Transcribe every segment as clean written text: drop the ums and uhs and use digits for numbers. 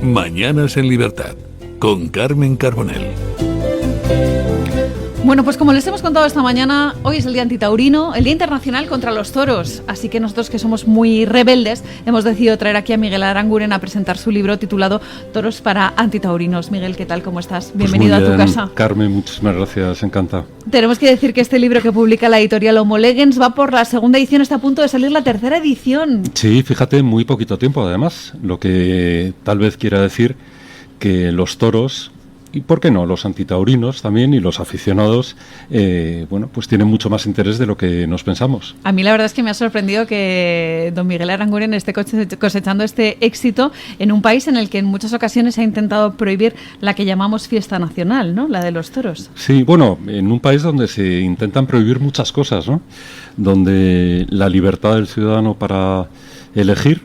Mañanas en Libertad, con Carmen Carbonell. Bueno, pues como les hemos contado esta mañana, hoy es el Día Antitaurino, el Día Internacional contra los Toros. Así que nosotros, que somos muy rebeldes, hemos decidido traer aquí a Miguel Aranguren a presentar su libro titulado Toros para Antitaurinos. Miguel, ¿qué tal? ¿Cómo estás? Bienvenido a tu casa. Carmen, muchísimas gracias, encantado. Tenemos que decir que este libro que publica la editorial Homo Legens va por la segunda edición, está a punto de salir la tercera edición. Sí, fíjate, muy poquito tiempo además, lo que tal vez quiera decir que los toros, y por qué no, los antitaurinos también y los aficionados, bueno, pues tienen mucho más interés de lo que nos pensamos. A mí la verdad es que me ha sorprendido que don Miguel Aranguren esté cosechando este éxito en un país en el que en muchas ocasiones ha intentado prohibir la que llamamos fiesta nacional, ¿no? La de los toros. Sí, bueno, en un país donde se intentan prohibir muchas cosas, ¿no? Donde la libertad del ciudadano para elegir,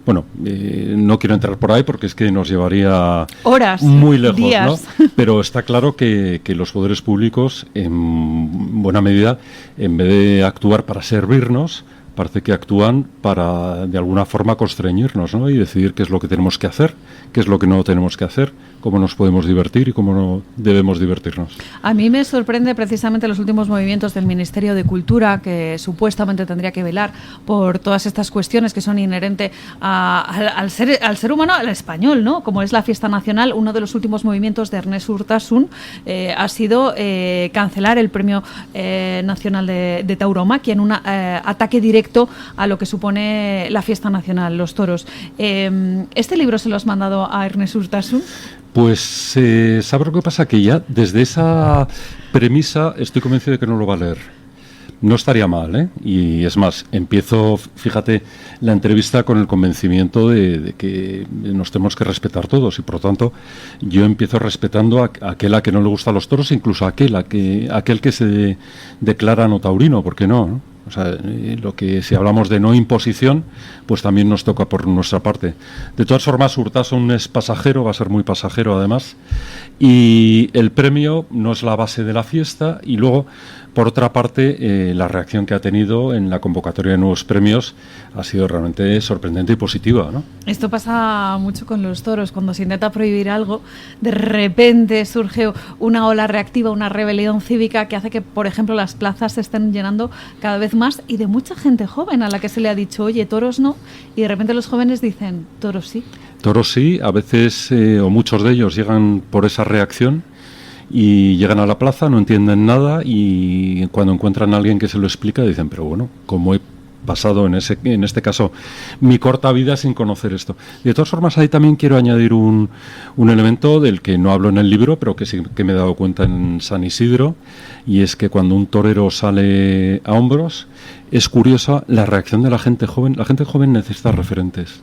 bueno, no quiero entrar por ahí porque es que nos llevaría horas, muy lejos, días, ¿no? Pero está claro que los poderes públicos, en buena medida, en vez de actuar para servirnos, parece que actúan para, de alguna forma, constreñirnos, ¿no? Y decidir qué es lo que tenemos que hacer, qué es lo que no tenemos que hacer, cómo nos podemos divertir y cómo no debemos divertirnos. A mí me sorprende precisamente los últimos movimientos del Ministerio de Cultura, que supuestamente tendría que velar por todas estas cuestiones que son inherentes al ser humano, al español, ¿no? Como es la fiesta nacional. Uno de los últimos movimientos de Ernest Urtasun ha sido cancelar el Premio Nacional de Tauromaquia en un ataque directo a lo que supone la fiesta nacional, los toros. ¿Este libro se lo has mandado a Ernest Urtasun? Pues, ¿sabes lo que pasa? Que ya desde esa premisa estoy convencido de que no lo va a leer. No estaría mal, ¿eh? Y es más, empiezo, fíjate, la entrevista con el convencimiento de que nos tenemos que respetar todos y, por lo tanto, yo empiezo respetando a aquel a que no le gustan los toros, incluso a aquel que se declara no taurino, ¿por qué no? O sea, si hablamos de no imposición, pues también nos toca por nuestra parte. De todas formas, Urtasun es pasajero, va a ser muy pasajero además, y el premio no es la base de la fiesta, y luego, por otra parte, la reacción que ha tenido en la convocatoria de nuevos premios ha sido realmente sorprendente y positiva, ¿no? Esto pasa mucho con los toros. Cuando se intenta prohibir algo, de repente surge una ola reactiva, una rebelión cívica que hace que, por ejemplo, las plazas se estén llenando cada vez más, y de mucha gente joven a la que se le ha dicho, oye, toros no, y de repente los jóvenes dicen, toros sí. Toros sí, a veces, o muchos de ellos llegan por esa reacción y llegan a la plaza, no entienden nada, y cuando encuentran a alguien que se lo explica dicen, pero bueno, ¿cómo he pasado en este caso mi corta vida sin conocer esto? De todas formas, ahí también quiero añadir un elemento del que no hablo en el libro, pero que sí que me he dado cuenta en San Isidro, y es que cuando un torero sale a hombros, es curiosa la reacción de la gente joven. La gente joven necesita referentes,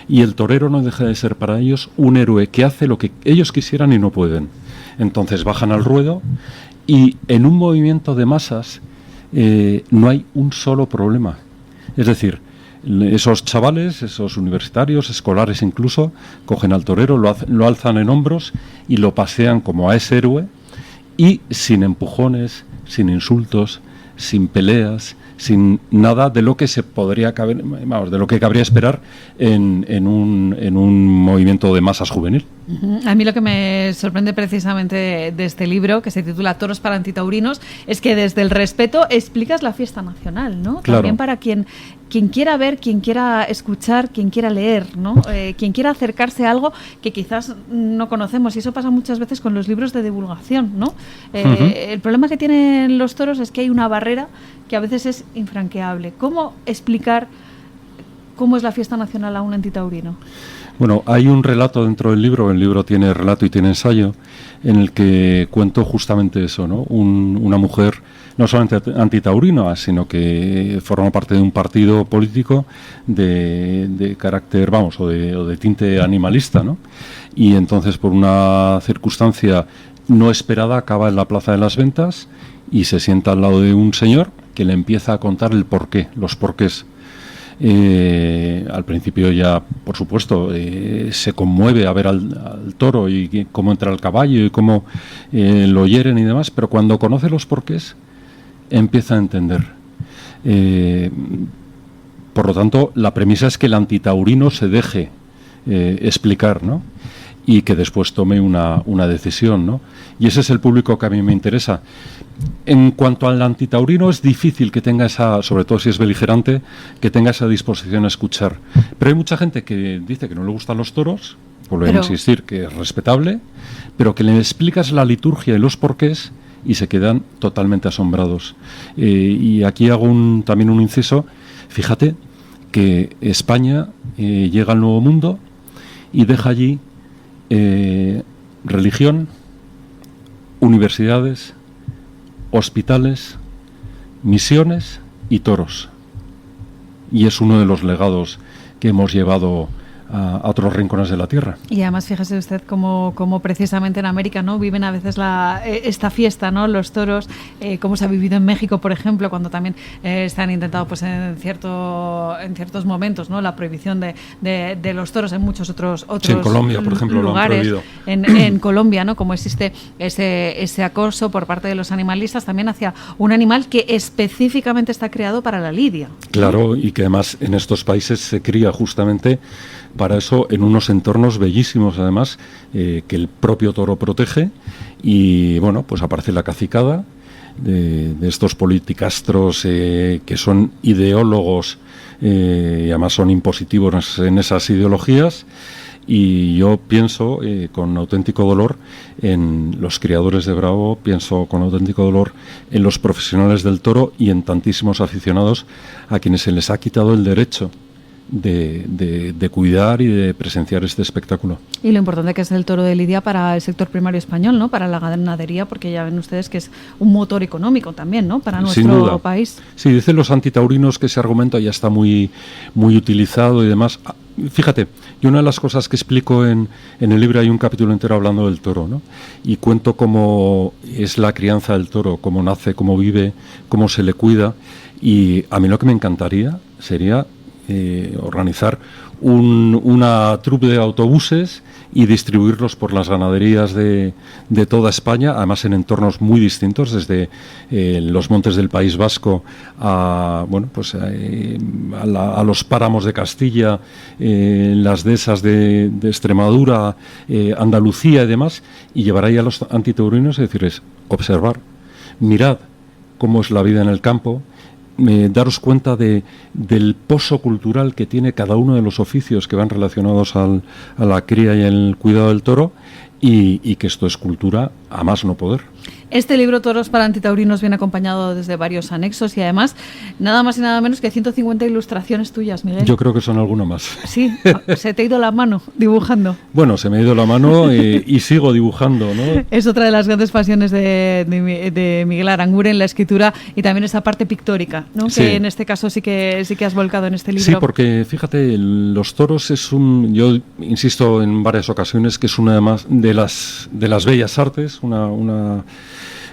y el torero no deja de ser para ellos un héroe que hace lo que ellos quisieran y no pueden. Entonces bajan al ruedo, y en un movimiento de masas no hay un solo problema. Es decir, esos chavales, esos universitarios, escolares incluso, cogen al torero, lo alzan en hombros y lo pasean como a ese héroe, y sin empujones, sin insultos, sin peleas, sin nada de lo que se podría de lo que cabría esperar en un movimiento de masas juvenil. A mí lo que me sorprende precisamente de este libro, que se titula Toros para Antitaurinos, es que desde el respeto explicas la fiesta nacional, ¿no? Claro. También para quien quiera ver, quien quiera escuchar, quien quiera leer, ¿no? Quien quiera acercarse a algo que quizás no conocemos, y eso pasa muchas veces con los libros de divulgación, ¿no? El problema que tienen los toros es que hay una barrera que a veces es infranqueable. ¿Cómo explicar cómo es la fiesta nacional a un antitaurino? Bueno, hay un relato dentro del libro, el libro tiene relato y tiene ensayo, en el que cuento justamente eso, ¿no? Una mujer no solamente antitaurina, sino que forma parte de un partido político de carácter, o de tinte animalista, ¿no? Y entonces, por una circunstancia no esperada, acaba en la Plaza de las Ventas y se sienta al lado de un señor que le empieza a contar el porqué, los porqués. Al principio ya, por supuesto, se conmueve a ver al toro y cómo entra el caballo y cómo lo hieren y demás, pero cuando conoce los porqués empieza a entender. por lo tanto, la premisa es que el antitaurino se deje explicar, ¿no? Y que después tome una decisión, ¿no? Y ese es el público que a mí me interesa. En cuanto al antitaurino, es difícil que tenga esa, sobre todo si es beligerante, que tenga esa disposición a escuchar. Pero hay mucha gente que dice que no le gustan los toros, vuelvo a insistir que es respetable, pero que le explicas la liturgia y los porqués y se quedan totalmente asombrados. Y aquí hago también un inciso. Fíjate que España llega al Nuevo Mundo y deja allí religión, universidades, hospitales, misiones y toros. Y es uno de los legados que hemos llevado a otros rincones de la tierra. Y además fíjese usted cómo precisamente en América, ¿no?, viven a veces esta fiesta, ¿no?, los toros, cómo se ha vivido en México, por ejemplo, cuando también se han intentado, pues en ciertos momentos, ¿no?, la prohibición de los toros en muchos otros sí, en Colombia, por ejemplo, lugares. Lo han prohibido. En Colombia, ¿no?, como existe ese acoso por parte de los animalistas también hacia un animal que específicamente está creado para la lidia. Claro, y que además en estos países se cría justamente para eso, en unos entornos bellísimos además, que el propio toro protege. Y bueno, pues aparece la cacicada de estos politicastros que son ideólogos y además son impositivos en esas ideologías. Y yo pienso con auténtico dolor en los criadores de Bravo, pienso con auténtico dolor en los profesionales del toro y en tantísimos aficionados a quienes se les ha quitado el derecho de cuidar y de presenciar este espectáculo. Y lo importante que es el toro de lidia para el sector primario español, ¿no?, para la ganadería, porque ya ven ustedes que es un motor económico también, ¿no?, para nuestro país. Sí, dicen los antitaurinos que ese argumento ya está muy, muy utilizado y demás. Fíjate, y una de las cosas que explico en el libro, hay un capítulo entero hablando del toro, ¿no?, y cuento cómo es la crianza del toro, cómo nace, cómo vive, cómo se le cuida. Y a mí lo que me encantaría sería organizar una troupe de autobuses y distribuirlos por las ganaderías de toda España, además en entornos muy distintos, desde los montes del País Vasco a los páramos de Castilla, las dehesas de Extremadura, Andalucía y demás, y llevar ahí a los antitaurinos y decirles: observar, mirad cómo es la vida en el campo, daros cuenta del pozo cultural que tiene cada uno de los oficios que van relacionados a la cría y el cuidado del toro, y que esto es cultura a más no poder. Este libro, Toros para Antitaurinos, viene acompañado desde varios anexos y además nada más y nada menos que 150 ilustraciones tuyas, Miguel. Yo creo que son alguno más. Sí, se te ha ido la mano dibujando. Bueno, se me ha ido la mano y sigo dibujando, ¿no? Es otra de las grandes pasiones de Miguel Aranguren, la escritura y también esa parte pictórica, ¿no? Sí. Que en este caso sí que has volcado en este libro. Sí, porque fíjate, los toros yo insisto en varias ocasiones que es una de las bellas artes, una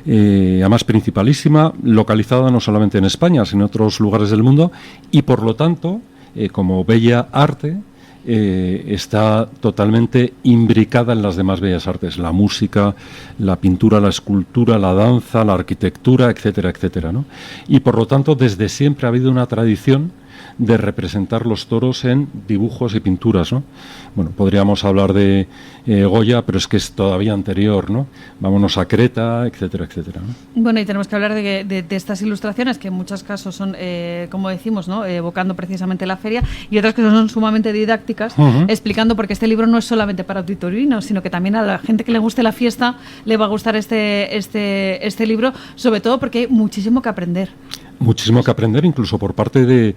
además principalísima, localizada no solamente en España, sino en otros lugares del mundo, y por lo tanto, como bella arte, está totalmente imbricada en las demás bellas artes: la música, la pintura, la escultura, la danza, la arquitectura, etcétera, etcétera, ¿no? Y por lo tanto, desde siempre ha habido una tradición de representar los toros en dibujos y pinturas, ¿no? Bueno, podríamos hablar de Goya, pero es que es todavía anterior, ¿no? Vámonos a Creta, etcétera, etcétera, ¿no? Bueno, y tenemos que hablar de estas ilustraciones, que en muchos casos son, como decimos, ¿no?, evocando precisamente la feria, y otras que son sumamente didácticas, explicando, porque este libro no es solamente para auditorinos, sino que también a la gente que le guste la fiesta le va a gustar este libro, sobre todo porque hay muchísimo que aprender. Muchísimo que aprender, incluso por parte de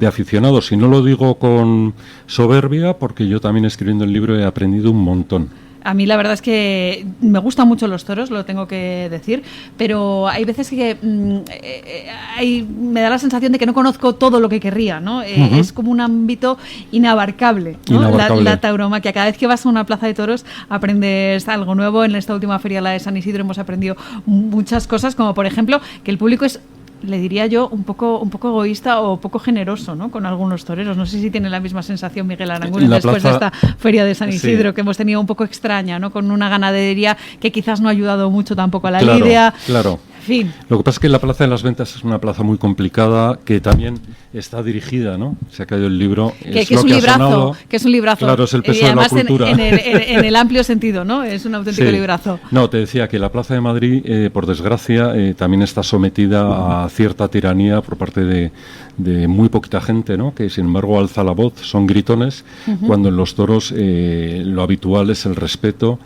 aficionados. Y no lo digo con soberbia, porque yo también escribiendo el libro he aprendido un montón. A mí la verdad es que me gustan mucho los toros, lo tengo que decir, pero hay veces que me da la sensación de que no conozco todo lo que querría, ¿no? Es como un ámbito inabarcable, ¿no? La tauromaquia. Cada vez que vas a una plaza de toros aprendes algo nuevo. En esta última feria, la de San Isidro, hemos aprendido muchas cosas, como por ejemplo que el público es, le diría yo, un poco egoísta o poco generoso, ¿no?, con algunos toreros. No sé si tiene la misma sensación Miguel Aranguren después de esta feria de San Isidro, sí, que hemos tenido un poco extraña, ¿no?, con una ganadería que quizás no ha ayudado mucho tampoco a la lidia. Claro. Fin. Lo que pasa es que la Plaza de las Ventas es una plaza muy complicada que también está dirigida, ¿no? Se ha caído el libro. Que es un librazo, que es un librazo. Claro, es el peso y además de la cultura. En el amplio sentido, ¿no? Es un auténtico librazo. No, te decía que la Plaza de Madrid, por desgracia, también está sometida a cierta tiranía por parte de muy poquita gente, ¿no? Que sin embargo alza la voz, son gritones, cuando en los toros lo habitual es el respeto,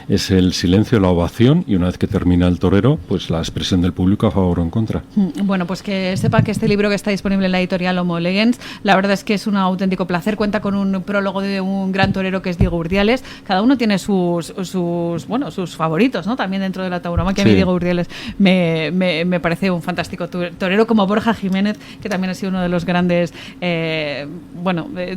es el silencio, la ovación, y una vez que termina el torero, pues la expresión del público a favor o en contra. Bueno, pues que sepa que este libro que está disponible en la editorial Homo Legens, la verdad es que es un auténtico placer. Cuenta con un prólogo de un gran torero que es Diego Urdiales. Cada uno tiene sus favoritos, ¿no? También dentro de la tauromaquia. A mí Diego Urdiales me parece un fantástico torero, como Borja Jiménez, que también ha sido uno de los grandes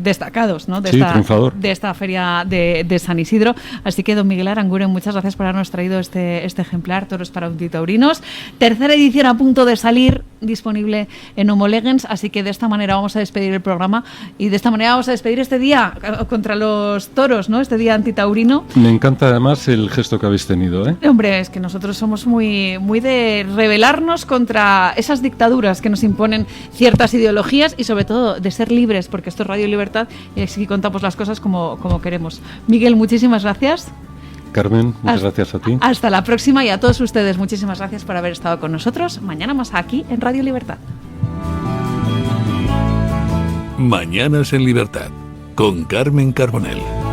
destacados, ¿no? Triunfador. De esta feria de San Isidro. Así que, don Miguel Aranguren, muchas gracias por habernos traído este ejemplar, Toros para Antitaurinos. Tercera edición a punto de salir, disponible en Homo Legens, así que de esta manera vamos a despedir el programa y de esta manera vamos a despedir este día contra los toros, ¿no? Este día antitaurino. Me encanta además el gesto que habéis tenido, ¿eh? Hombre, es que nosotros somos muy de rebelarnos contra esas dictaduras que nos imponen ciertas ideologías y sobre todo de ser libres, porque esto es Radio Libertad y aquí contamos las cosas como queremos. Miguel, muchísimas gracias. Carmen, muchas gracias a ti. Hasta la próxima, y a todos ustedes muchísimas gracias por haber estado con nosotros. Mañana más aquí en Radio Libertad. Mañanas en Libertad con Carmen Carbonell.